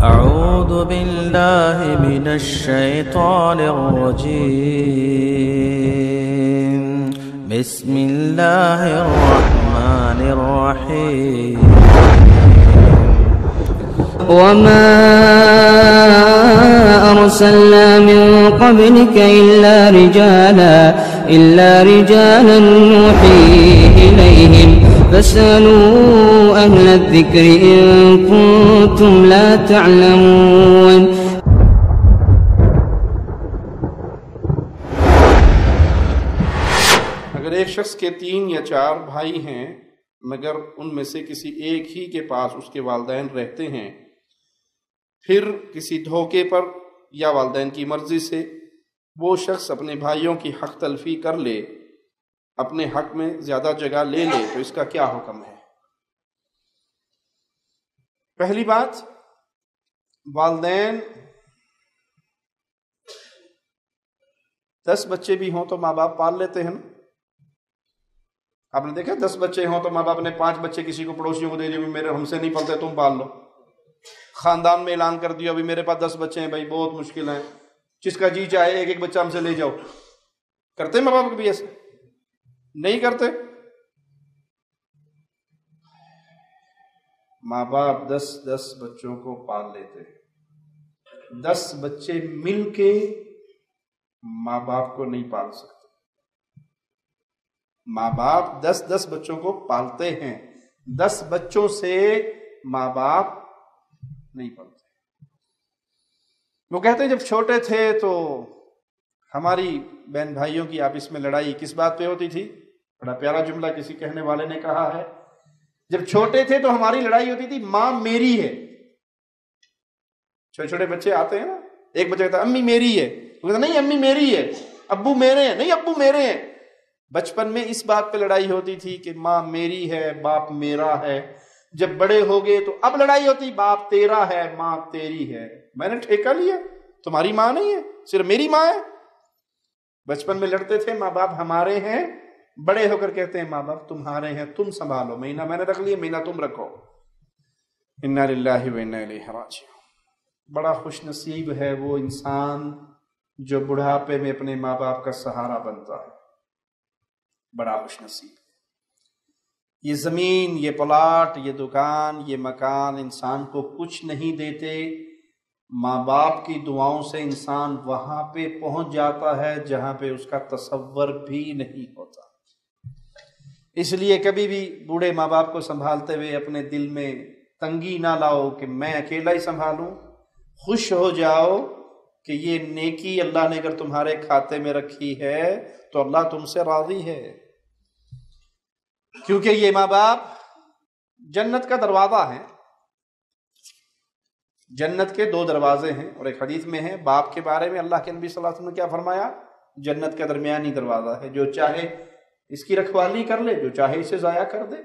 أعوذ بالله من الشيطان الرجيم. بسم الله الرحمن الرحيم. وما أرسلنا من قبلك إلا رجالا نوحي إليهم فاسألوا أهل الذكر إن كنتم لا تعلمون. اگر ایک شخص کے 3 یا 4 بھائی ہیں مگر ان میں سے کسی ایک ہی کے پاس اس کے والدین رہتے ہیں، پھر کسی دھوکے پر یا والدین کی مرضی سے وہ شخص اپنے بھائیوں کی حق تلفی کر لے، اپنے حق میں زیادہ جگہ لے لے، تو اس کا کیا حکم ہے؟ پہلی بات، والدین 10 بچے بھی ہوں تو ماں باپ پال لیتے ہیں نا؟ آپ نے دیکھا 10 بچے ہوں تو ماں باپ نے 5 بچے کسی کو پڑوسیوں کو دے دیے، میرے ہم سے نہیں پلتے تم پال لو۔ خاندان میں اعلان کر دیا ابھی میرے پاس 10 بچے ہیں بھائی، بہت مشکل ہے، جس کا جی چاہے ایک ایک بچہ ہم سے لے جاؤ۔ کرتے ماں باپ بھی ایسے؟ نہیں کرتے۔ ماں باپ 10 بچوں کو پال لیتے ہیں، 10 بچے مل کے ماں باپ کو نہیں پال سکتے۔ ماں باپ 10 بچوں کو پالتے ہیں، 10 بچوں سے ماں باپ نہیں پالتے۔ وہ کہتے ہیں جب چھوٹے تھے تو ہماری بہن بھائیوں کی آپس میں لڑائی کس بات پہ ہوتی تھی؟ بڑا پیارا جملہ کسی کہنے والے نے کہا ہے، جب چھوٹے تھے تو ہماری لڑائی ہوتی تھی ماں میری ہے۔ چھوٹے چھوٹے بچے آتے ہیں نا، ایک بچہ کہتا ہے امی میری ہے، وہ کہتا نہیں امی میری ہے، ابو میرے ہیں، نہیں ابو میرے ہیں۔ بچپن میں اس بات پہ لڑائی ہوتی تھی کہ ماں میری ہے، باپ میرا ہے۔ جب بڑے ہو گئے تو اب لڑائی ہوتی باپ تیرا ہے، ماں تیری ہے۔ میں نے ٹھیکہ لیا، تمہاری ماں نہیں ہے، صرف میری ماں ہے۔ بچپن میں لڑتے تھے ماں باپ ہمارے ہیں، بڑے ہو کر کہتے ہیں ماں باپ تمہارے ہیں، تم سنبھالو، مہینہ میں نے رکھ لیا، مہینہ تم رکھو۔ انا للہ و انا الیہ راجعون۔ بڑا خوش نصیب ہے وہ انسان جو بڑھاپے میں اپنے ماں باپ کا سہارا بنتا ہے، بڑا خوش نصیب۔ یہ زمین، یہ پلاٹ، یہ دکان، یہ مکان انسان کو کچھ نہیں دیتے، ماں باپ کی دعاؤں سے انسان وہاں پہ پہنچ جاتا ہے جہاں پہ اس کا تصور بھی نہیں ہوتا۔ اس لیے کبھی بھی بوڑھے ماں باپ کو سنبھالتے ہوئے اپنے دل میں تنگی نہ لاؤ کہ میں اکیلا ہی سنبھالوں۔ خوش ہو جاؤ کہ یہ نیکی اللہ نے اگر تمہارے کھاتے میں رکھی ہے تو اللہ تم سے راضی ہے، کیونکہ یہ ماں باپ جنت کا دروازہ ہے۔ جنت کے 2 دروازے ہیں، اور ایک حدیث میں ہے باپ کے بارے میں اللہ کے نبی صلی اللہ علیہ وسلم نے کیا فرمایا؟ جنت کا درمیانی دروازہ ہے، جو چاہے اس کی رکھوالی کر لے، جو چاہے اسے ضائع کر دے۔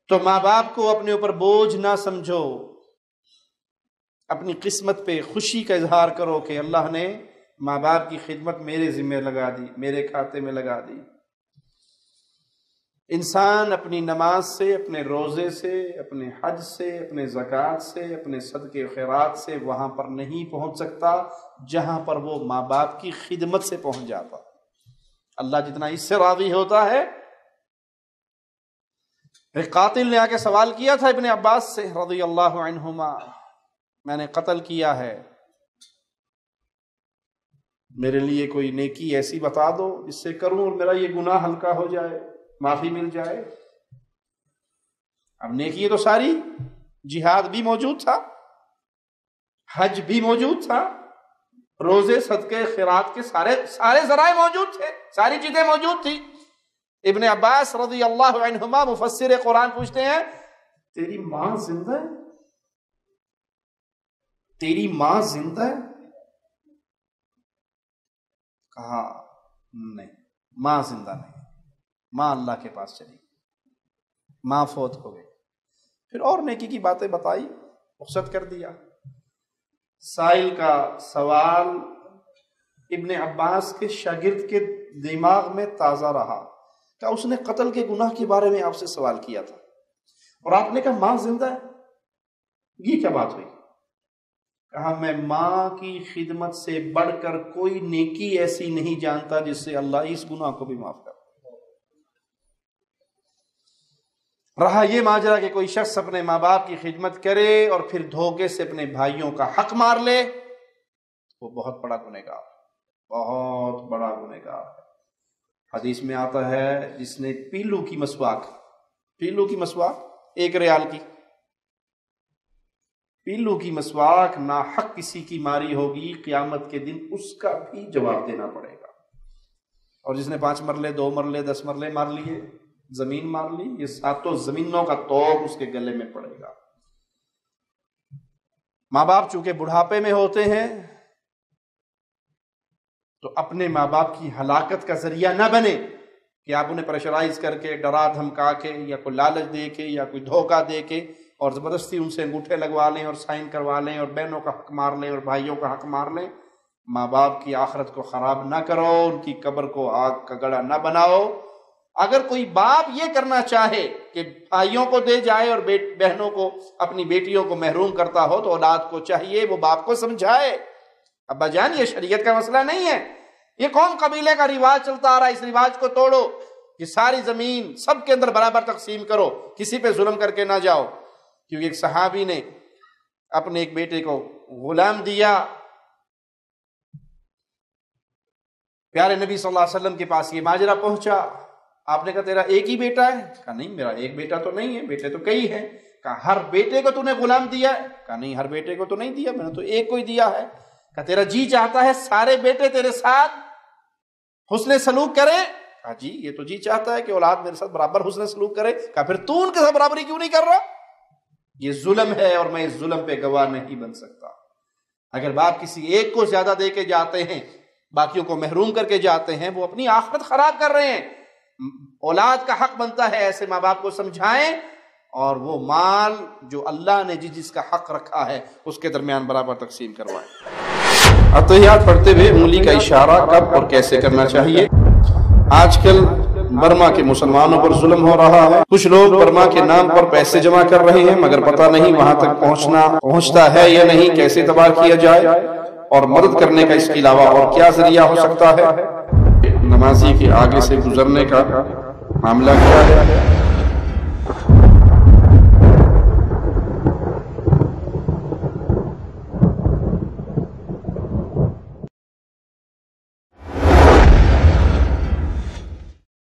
تو ماں باپ کو اپنے اوپر بوجھ نہ سمجھو، اپنی قسمت پہ خوشی کا اظہار کرو کہ اللہ نے ماں باپ کی خدمت میرے ذمہ لگا دی، میرے کھاتے میں لگا دی۔ انسان اپنی نماز سے، اپنے روزے سے، اپنے حج سے، اپنے زکوٰۃ سے، اپنے صدقے و خیرات سے وہاں پر نہیں پہنچ سکتا جہاں پر وہ ماں باپ کی خدمت سے پہنچ جاتا۔ اللہ جتنا اس سے راضی ہوتا ہے۔ ایک قاتل نے آ کے سوال کیا تھا ابن عباس سے رضی اللہ عنہما، میں نے قتل کیا ہے، میرے لیے کوئی نیکی ایسی بتا دو جس سے کروں اور میرا یہ گناہ ہلکا ہو جائے، معافی مل جائے۔ اب نیکی تو ساری، جہاد بھی موجود تھا، حج بھی موجود تھا، روزے صدقے خیرات کے سارے ذرائع موجود تھے، ساری چیزیں موجود تھی۔ ابن عباس رضی اللہ عنہما مفسر قرآن پوچھتے ہیں تیری ماں زندہ ہے؟ تیری ماں زندہ ہے؟ کہا نہیں، ماں زندہ نہیں، ماں اللہ کے پاس چلی گئی، ماں فوت ہو گئی۔ پھر اور نیکی کی باتیں بتائی، رخصت کر دیا۔ سائل کا سوال ابن عباس کے شاگرد کے دماغ میں تازہ رہا کہ اس نے قتل کے گناہ کے بارے میں آپ سے سوال کیا تھا اور آپ نے کہا ماں زندہ ہے، یہ کیا بات ہوئی؟ کہا میں ماں کی خدمت سے بڑھ کر کوئی نیکی ایسی نہیں جانتا جس سے اللہ اس گناہ کو بھی معاف کر۔ رہا یہ ماجرا کہ کوئی شخص اپنے ماں باپ کی خدمت کرے اور پھر دھوکے سے اپنے بھائیوں کا حق مار لے، وہ بہت بڑا گنہگار، بہت بڑا گنہگار ہے۔ حدیث میں آتا ہے جس نے پیلو کی مسواک 1 ریال کی پیلو کی مسواک ناحق کسی کی ماری ہوگی، قیامت کے دن اس کا بھی جواب دینا پڑے گا۔ اور جس نے 5 مرلے 2 مرلے 10 مرلے مار لیے، زمین مار لی، یہ 7 زمینوں کا توق اس کے گلے میں پڑے گا۔ ماں باپ چونکہ بڑھاپے میں ہوتے ہیں تو اپنے ماں باپ کی ہلاکت کا ذریعہ نہ بنے کہ آپ انہیں پریشرائز کر کے، ڈرا دھمکا کے، یا کوئی لالچ دے کے، یا کوئی دھوکہ دے کے اور زبردستی ان سے انگوٹھے لگوا لیں اور سائن کروا لیں اور بہنوں کا حق مار لیں اور بھائیوں کا حق مار لیں۔ ماں باپ کی آخرت کو خراب نہ کرو، ان کی قبر کو آگ کا گڑھا نہ بناؤ۔ اگر کوئی باپ یہ کرنا چاہے کہ بھائیوں کو دے جائے اور بہنوں کو، اپنی بیٹیوں کو محروم کرتا ہو، تو اولاد کو چاہیے وہ باپ کو سمجھائے، ابا جان یہ شریعت کا مسئلہ نہیں ہے، یہ قوم قبیلے کا رواج چلتا آ رہا ہے، اس رواج کو توڑو، یہ ساری زمین سب کے اندر برابر تقسیم کرو، کسی پہ ظلم کر کے نہ جاؤ۔ کیونکہ ایک صحابی نے اپنے ایک بیٹے کو غلام دیا، پیارے نبی صلی اللہ علیہ وسلم کے پاس یہ ماجرا پہنچا، آپ نے کہا تیرا ایک ہی بیٹا ہے؟ کہا نہیں میرا ایک بیٹا تو نہیں ہے، بیٹے تو کئی ہیں۔ کہا ہر بیٹے کو تو نے غلام دیا ہے؟ کہا نہیں ہر بیٹے کو تو نہیں دیا، میں نے تو ایک کو ہی دیا ہے۔ کہا تیرا جی چاہتا ہے سارے بیٹے تیرے ساتھ حسن سلوک کرے؟ کہا جی یہ تو جی چاہتا ہے کہ اولاد میرے ساتھ برابر حسن سلوک کرے۔ کہا پھر تو ان کے ساتھ برابری کیوں نہیں کر رہا؟ یہ ظلم ہے اور میں اس ظلم پہ گواہ نہیں بن سکتا۔ اگر باپ کسی ایک کو زیادہ دے کے جاتے ہیں، باقیوں کو محروم کر کے جاتے ہیں، وہ اپنی آخرت خراب کر رہے ہیں۔ اولاد کا حق بنتا ہے ایسے ماں باپ کو سمجھائیں اور وہ مال جو اللہ نے جس کا حق رکھا ہے اس کے درمیان برابر تقسیم کروائیں۔ اتحیات پڑھتے ہوئے انگلی کا اشارہ کب اور کیسے کرنا چاہیے؟ آج کل برما کے مسلمانوں پر ظلم ہو رہا ہے، کچھ لوگ برما کے نام پر پیسے جمع کر رہے ہیں مگر پتہ نہیں وہاں تک پہنچتا ہے یا نہیں، کیسے تباہ کیا جائے اور مدد کرنے کا اس کے علاوہ اور کیا ذریعہ ہو سکتا ہے؟ نمازی کے آگے سے گزرنے کا معاملہ کیا ہے؟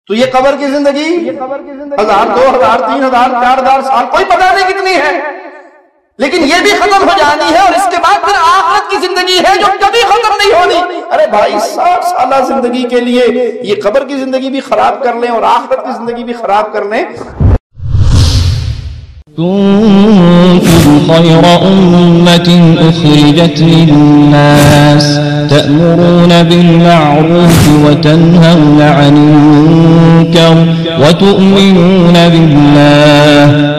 تو یہ قبر کی زندگی 1000 2000 3000 4000 سال کوئی پتہ نہیں کتنی ہے، لیکن یہ بھی ختم ہو جانی ہے اور اس کے بعد پھر آخرت کی زندگی ہے جو کبھی ختم نہیں ہونی۔ ارے بھائی 60 سالہ زندگی کے لیے یہ قبر کی زندگی بھی خراب کر لیں اور آخرت کی زندگی بھی خراب کر لیں۔ كنتم خير أمة أخرجت للناس تأمرون بالمعروف وتنهون عن المنكر وتؤمنون بالله